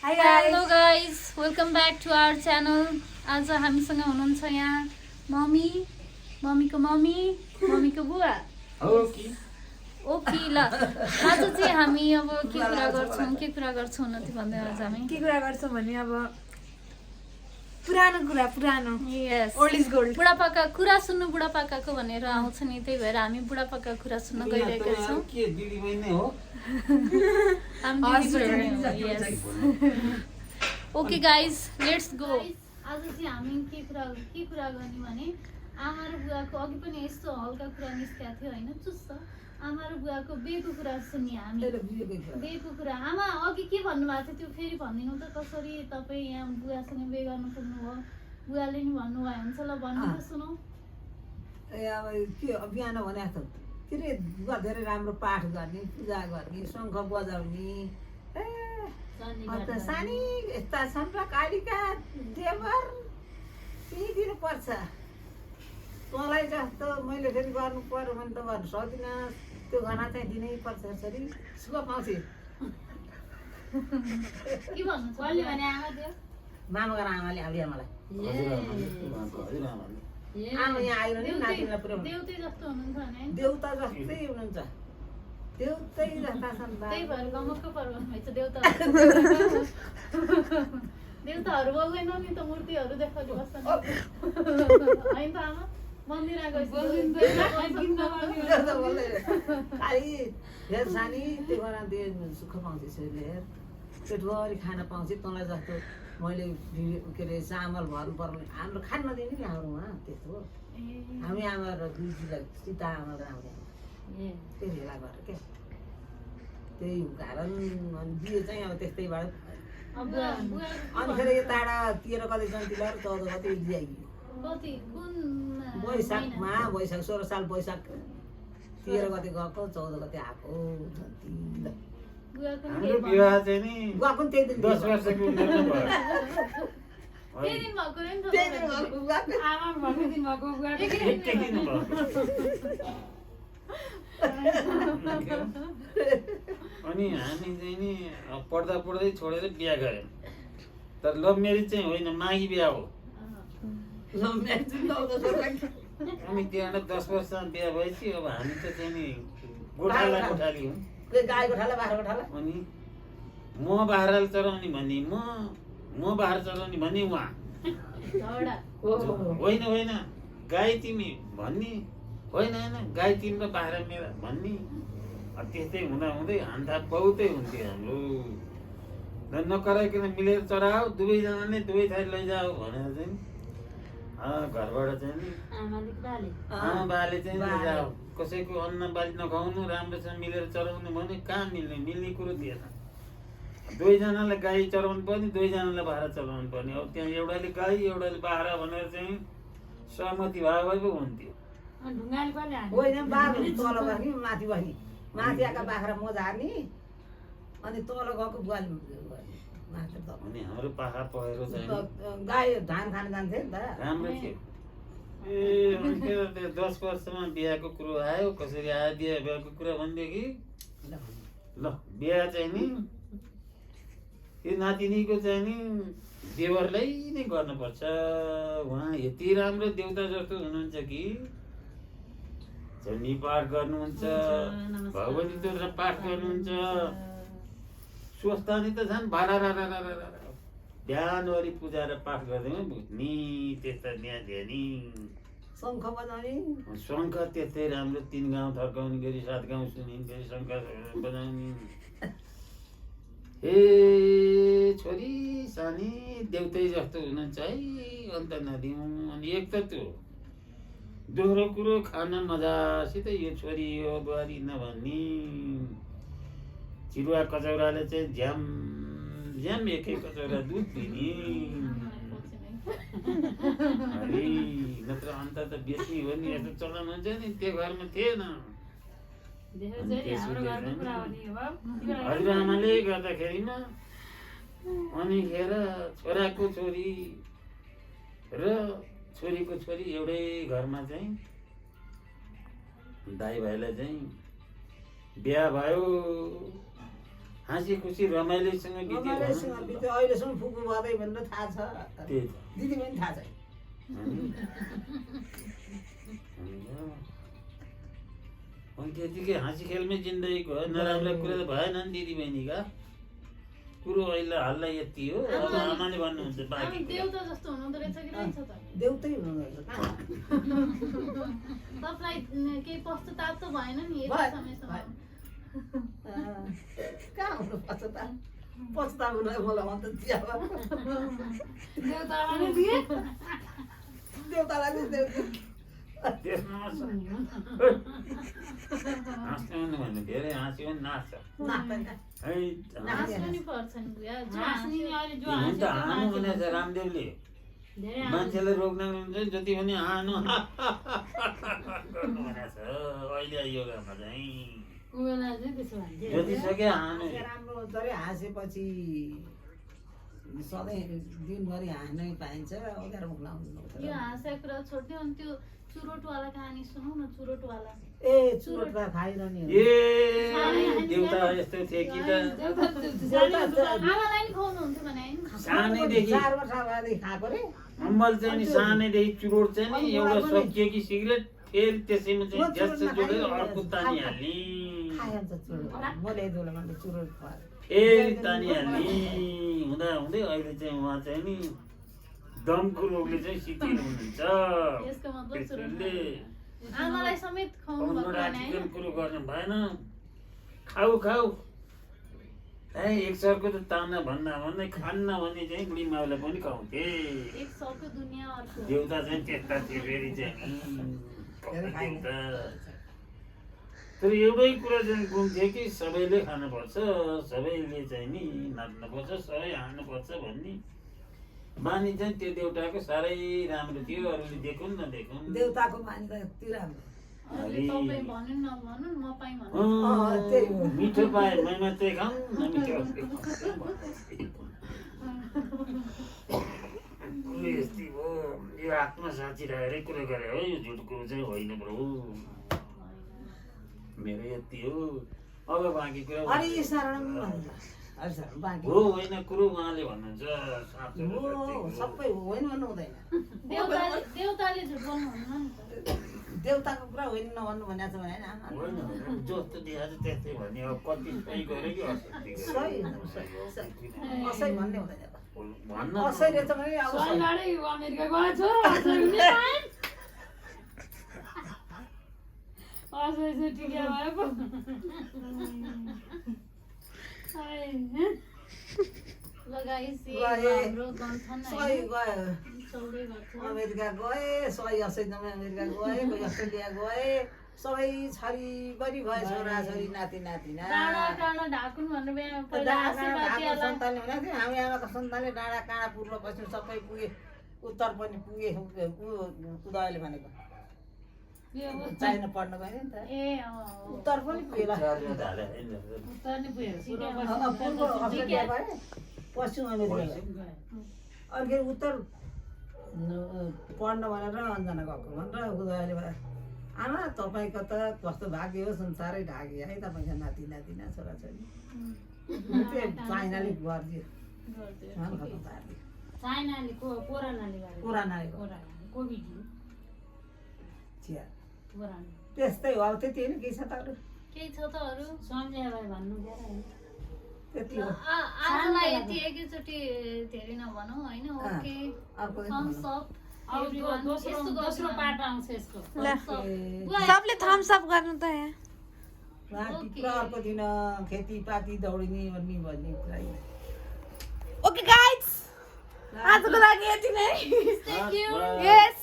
Hi guys. Hello guys welcome back to our channel. आज हामीसँग हुनुहुन्छ यहाँ मम्मीको मम्मीको बुवा ओके ल। आज चाहिँ हामी अब के कुरा गर्छौँ न त्यो भन्दै आज हामी के कुरा गर्छौँ भने अब पुरानो यस ओल्ड इज गोल्ड। बुढापाका कुरा सुन्नु बुढापाकाको भनेर आउँछ नि, त्यही भएर हामी बुढापाका कुरा सुन्न गइरहेका छौँ। के दिदी बहिनी हो? Okay guys let's go. आज चाहिँ हामी के कुरा गर्ने भने आमा र बुवाको अघि पनि यस्तो हल्का कुरा निस्केको थियो होइन, चुस्त आमा र बुवाको बिहेको कुरा सुन्ने हामी। बिहेको कुरा आमा अघि के भन्नुभएको थियो त्यो फेरि भनिदिनु त, कसरी तपाईँ यहाँ बुवासँग बिहे गर्नु पुग्नुभयो? बुवाले नि भन्नुभयो हुन्छ ल भन्नु त सुनौ। ए अब के बिहान भने जस्तो के अरे बुवा धेरै राम्रो पाठ गर्ने, पूजा गर्ने, शङ्ख बजाउने। ए अन्त सानी यस्ता छन् र कालिका देवर दिनुपर्छ। तँलाई जस्तो मैले फेरि गर्नु पर्यो भने त गर्नु सक्दिनँ, त्यो घना चाहिँ दिनै पर्छ। छोरी शुभ पाउँछ के भन्नु छ कहिले भने आमा दियो मामाको आमाले आउने मलाई हजुरआमाले आमा यहाँ आएर नि नातिनीलाई पुऱ्याउनु। देउतै जस्तो हुनुहुन्छ भने देउता जस्तै हुनुहुन्छ, देउतै जस्ता छन् बा। त्यही भएर गमक्क पर्वत भएछ देउता। देउताहरू बोल्दैन नि त, मूर्तिहरू देखाउने बस्छन् होइन त आमा? मन्दिर आएको देउता बोल्दैन। खालि हेर सानी त्यो बेला त्यो सुख पाउँछ छोरीले। हेर पेटभरि खाना पाउँछ। तँलाई जस्तो मैले के अरे चामल भर्नु पर्यो भने हाम्रो खान नदिने नि हाम्रोमा त्यस्तो। हामी आमा र दिदीलाई सीता आमा र आउने त्यो भेला गरेर क्या त्यही कारण अनि बिहे चाहिँ अब त्यस्तैबाट। अनि फेरि यो टाढा 13 गते जन्तिला र 14 गते ल्याइयो कति कुन वैशाखमा। वैशाख 16 साल वैशाख 13 गते गएको, 14 गते आएको जन्तिला। हाम्रो विवाह चाहिँ नि बुवाको पनि त्यही दिन 10 वर्षको उमेरमा भयो। त्यही दिन भएको रे नि त त्यही दिन भएको बुवाको। आमा भएको दिन भएको बुवा एकै दिन भयो। अनि हामी चाहिँ नि पढ्दा पढ्दै छोडेर बिहा गऱ्यौँ। तर लभ म्यारेज चाहिँ होइन, मागी बिहा हो। अनि त्यहाँबाट 10 वर्षमा बिहा भएपछि अब हामी त चाहिँ नि गोठाला गोठाली हौँ। गाई गोठाला बाख्रा गोठाला। अनि म बाख्राले चराउने भने म बाख्रा चराउने भने उहाँ होइन होइन गाई तिमी भन्ने होइन होइन गाई तिम्रो बाख्रा मेरा भन्ने। त्यस्तै हुँदा हुँदै हान्दा बहुतै हुन्थ्यो हाम्रो। नकराइकन मिलेर चराओ, दुवैजनाले दुवै ठाउँ लैजाऊ भनेर चाहिँ घरबाट चाहिँ नि आमा बाले चाहिँ लैजाऊ। कसैको अन्न बाली नखाउनु, राम्रोसँग मिलेर चराउनु भने कहाँ मिल्ने कुरो थिएन। दुवैजनालाई गाई चराउनु पर्ने, दुवैजनालाई बाख्रा चलाउनु पर्ने। अब त्यहाँ एउटाले गाई एउटाले बाख्रा भनेर चाहिँ सहमति भयो भए पो हुन्थ्यो। होइन बाख्रा तल बस्ने माथि बस्ने, माथि आएका बाख्रा म झार्ने अनि तल गएको बुवाले माथि त अनि हाम्रो पाखा पहिरो चाहिँ गाई धान खान जान्थ्यो नि त। राम्रो थियो। ए अनि फेरि त्यो 10 वर्षमा बिहाको कुरो आयो। कसरी आयो बिहाको कुरा भनेदेखि ल बिहा चाहिँ नि यो नातिनीको चाहिँ नि देवरलाई नै गर्नुपर्छ। उहाँ यति राम्रो देउता जस्तो हुनुहुन्छ कि चण्डी पाठ गर्नुहुन्छ, भगवती स्तोत्र पाठ गर्नुहुन्छ। स्वस्थानी त झन् बिहानभरि पूजा र पाठ गर्दै भुट्नी त्यस्ता त्यहाँ ध्यानी शङ्ख बजाउने शङ्ख त्यस्तै राम्रो 3 गाउँ थर्काउने गरी 7 गाउँ सुनिने गरी शङ्ख बजाउने। ए छोरी सानी देउतै जस्तो हुनुहुन्छ है, अन्त नदिउँ। अनि एक त त्यो दोहोरो कुरो खान मजासित यो छोरी यो बुहारी नभन्ने। चिरुवा कचौराले चाहिँ झ्याम झ्याम एकै कचौरा दुध दिने। नत्र अन्त त बेसी हो नि, यस्तो चलन हुन्छ नि त्यो घरमा थिएन। हजुरआमाले गर्दाखेरिमा अनि खेर छोराको छोरी र छोरीको छोरी एउटै घरमा चाहिँ दाइ भाइलाई चाहिँ बिहा भयो। हाँसी खुसी रमाइलोसँग बित्यो रमाइलोसँग बित्यो अहिलेसम्म फुपू भदै भनेर थाहा छ त्यही त दिदी पनि थाहा छैन अनि त्यतिकै हाँसी खेलमै जिन्दगी भयो नराम्रो कुरा त भएन नि दिदी बहिनीका कुरो अहिले हल्ला यति हो अब आमाले भन्नुहुन्छ बाँकी कुरा। देउता जस्तो हुनुहुँदो रहेछ कि रहेछ त देउतै हुनुहुँदो रहेछ कहाँ तपाईँलाई केही पश्चाताप त भएन नि यति भयो, समयसम्म कहाँ हुनु पछुता पछुता हुनु मलाई मन त दिया देउतालाई नै दिए देउतालाई चाहिँ देउता त्यसमा हाँस्नु भने धेरै हाँस्यो भने नाच्छ नाच्दैन है हाँस्नु नि पर्छ नि बुवा जो हाँस्ने नि अहिले जो हुन त हाँसेको हानु भनेको छ रामदेवले धेरै मान्छेलाई रोक्न हुन्छ जति पनि हानु गर्नु भनेको छ अहिले योगामा चाहिँ उयोलाई चाहिँ त्यसो भन्थ्यो जति सक्यो हानु राम्रो हुन्छ अरे हाँसेपछि सधैँ दिनभरि हाँस्नै पाइन्छ अगाडि मुख लाउनु यो हाँसेको कुरा छोड्दियो अनि त्यो चुरोटवाला कहानी सुनौ न चुरोटवाला ए चुरोट त खाइरहने हो। ए देउता यस्तो थियो कि त आमालाई नि खुवाउनुहुन्थ्यो भने होइन सानैदेखि 4 वर्ष अगाडि खाएको रे अम्बल चाहिँ नि सानैदेखि चुरोट चाहिँ नि एउटा सकियो कि सिगरेट फेरि त्यसैमा चाहिँ झ्यास जोडेर अर्को तानिहाल्ने खाइहाल्छ चुरोट मैले दुलो मान्छे चुरोट खुवाएर फेरि तानिहाल्ने हुँदा हुँदै अहिले चाहिँ उहाँ चाहिँ नि दमको रोगले चाहिँ शिथिल हुनुहुन्छ यसको मतलब चुरोट त्यसले आमालाई समेत खुवाउनु भएको भने राजकीय होइन कुरो गर्नु भएन खाऊ खाऊ एक सरको त ताना भन्दा भन्दै खान्न भने चाहिँ बुढी माउलाई पनि खुवाउँथे एक सबको दुनियाँ अर्को देउता चाहिँ त्यस्ता थियो फेरि चाहिँ देउता तर एउटै कुरा चाहिँ गुण थियो कि सबैले खानुपर्छ सबैले चाहिँ नि नाच्नुपर्छ सबै हाल्नुपर्छ भन्ने बानी चाहिँ त्यो देउताको साह्रै राम्रो थियो अरूले देखुन् नदेखुन् देउताको मानि त यति राम्रो अरूले तपाईँ भन्नु नभन्नु म पाइ भन्नु त्यही हो मिठो पाए मै मात्रै खाऊँ नमिठो यस्तै हो यो आत्मा साँची राखेरै कुरो गरे हो यो झुट कुरो चाहिँ होइन प्रभु मेरो यति हो अब बाँकी कुरा अरे शरणम भन्छ अरे शरण बाँकी हो होइन कुरो उहाँले भन्नुहुन्छ साँचो हो सबै होइन भन्नु हुँदैन देउताले झुट बोल्नुहुन्न नि त देउताको कुरा होइन नभन्नु भनेको छ भने होइन होइन जस्तो देखाएको छ त्यस्तै भन्ने अब कति सही गऱ्यो कि सही असै भन्ने हुँदैन भन्न असै रहेछ भने अब सही। सहीबाटै अमेरिका गएको छोरो असै हुने असै चाहिँ टिका भयो पो लगाइसी गए। हाम्रो गन्थन सही गयो चल्दै गर्छ अमेरिका गए सही असैजनामा अमेरिका गए कोही अस्ट्रेलिया गए सबै छरिबरी भए छोराछोरी नाति नातिना डाँडा काँडा ढाकुन् भनेर बिहा पहिला आशीर्वादीहरूलाई सन्तानले भनेको थियो हामी आमाको सन्तानले डाँडा काँडा पूर्व पश्चिम सबै पुगे उत्तर पनि पुगे उदयले भनेको चाइना पढ्न गयो नि त ए उत्तर पनि पुगेला उत्तर नि पुगेको पूर्व अस्ट्रेलिया गए पश्चिम अमेरिका गए अनि उत्तर पढ्न भनेर अन्जना गएको भनेर उदयले भने आमा तपाईँको त कस्तो भाग्य हो संसारै ढाक्यो है तपाईँको नाति नातिना छोराछोरी त्यो चाइनाले गरिदियो झन् खतम पारिदियो चाइनाले कोरोनाले गरेको पुरानाले कोभिड चिया पुरानो त्यस्तै हो अब त्यति होइन केही छ त अरू केही छ त अरू सम्झेर भन्नु दिएर त्यति हो आजलाई यति एकैचोटि धेरै नभनौँ होइन ओके अर्को दिन थम्स अप अब दोस्रो पार्ट आउँछ यसको सबले थम्स अप गर्नु त यहाँ राति पुरा अर्को दिन खेतीपाती दौडिने भन्ने कुरा ओके गाइस आजको लागि यति नै यस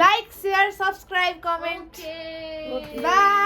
like share subscribe comment okay by